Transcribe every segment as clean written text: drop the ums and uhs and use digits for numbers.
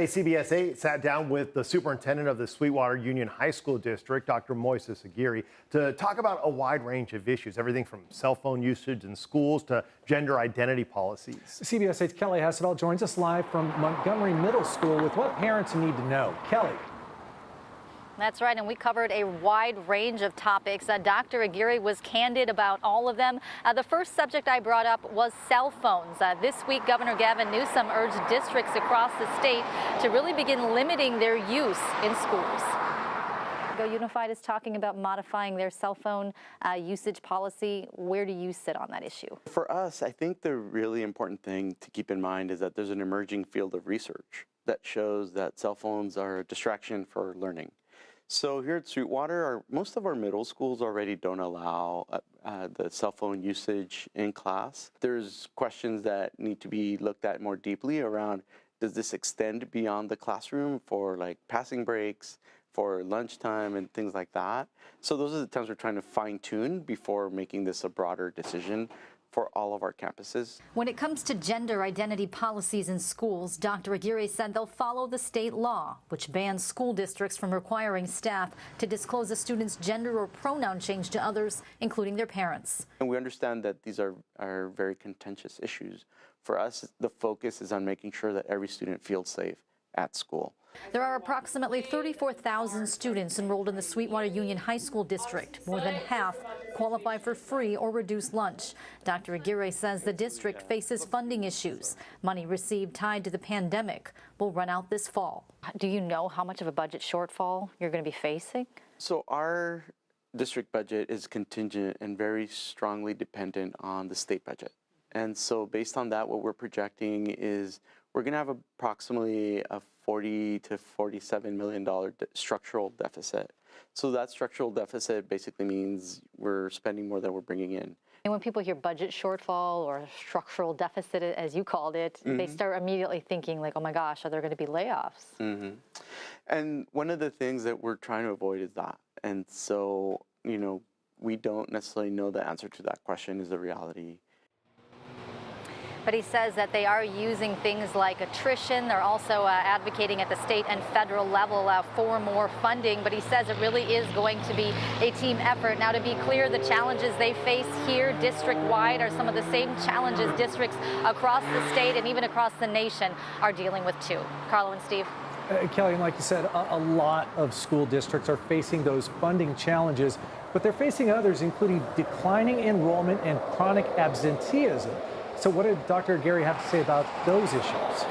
CBS 8 sat down with the superintendent of the Sweetwater Union High School District, Dr. Moises Aguirre, to talk about a wide range of issues, everything from cell phone usage in schools to gender identity policies. CBS 8's Kelly Hasselveld joins us live from Montgomery Middle School with what parents need to know. Kelly. That's right, and we covered a wide range of topics. Dr. Aguirre was candid about all of them. The first subject I brought up was cell phones. This week, Governor Gavin Newsom urged districts across the state to really begin limiting their use in schools. Go Unified is talking about modifying their cell phone usage policy. Where do you sit on that issue? For us, I think the really important thing to keep in mind is that there's an emerging field of research that shows that cell phones are a distraction for learning. So here at Sweetwater, most of our middle schools already don't allow the cell phone usage in class. There's questions that need to be looked at more deeply around, does this extend beyond the classroom for like passing breaks, for lunchtime and things like that? So those are the times we're trying to fine tune before making this a broader decision for all of our campuses. When it comes to gender identity policies in schools, Dr. Aguirre said they'll follow the state law, which bans school districts from requiring staff to disclose a student's gender or pronoun change to others, including their parents. And we understand that these are very contentious issues. For us, the focus is on making sure that every student feels safe at school. There are approximately 34,000 students enrolled in the Sweetwater Union High School District. More than half qualify for free or reduced lunch. Dr. Aguirre says the district faces funding issues. Money received tied to the pandemic will run out this fall. Do you know how much of a budget shortfall you're going to be facing? So our district budget is contingent and very strongly dependent on the state budget. And so based on that, what we're projecting is we're going to have approximately a $40 to $47 million structural deficit. So that structural deficit basically means we're spending more than we're bringing in. And when people hear budget shortfall or structural deficit, as you called it, they start immediately thinking like, oh my gosh, are there going to be layoffs? And one of the things that we're trying to avoid is that. And so, we don't necessarily know the answer to that question is the reality. But he says that they are using things like attrition. They're also advocating at the state and federal level for more funding. But he says it really is going to be a team effort. Now, to be clear, the challenges they face here district-wide are some of the same challenges districts across the state and even across the nation are dealing with too. Carlo and Steve. Kelly, and like you said, a lot of school districts are facing those funding challenges, but they're facing others, including declining enrollment and chronic absenteeism. So what did Dr. Aguirre have to say about those issues?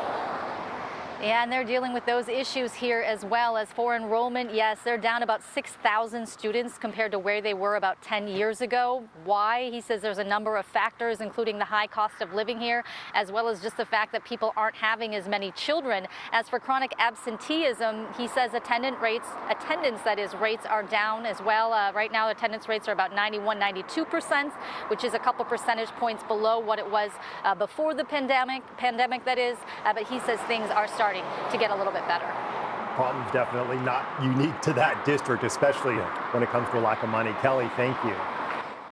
Yeah, and they're dealing with those issues here as well. As for enrollment, yes, they're down about 6,000 students compared to where they were about 10 years ago. Why? He says there's a number of factors, including the high cost of living here, as well as just the fact that people aren't having as many children. As for chronic absenteeism, he says attendance rates are down as well. Right now, attendance rates are about 91, 92%, which is a couple percentage points below what it was before the pandemic that is. But he says things are starting to get a little bit better. Problems definitely not unique to that district, especially when it comes to a lack of money. Kelly, thank you.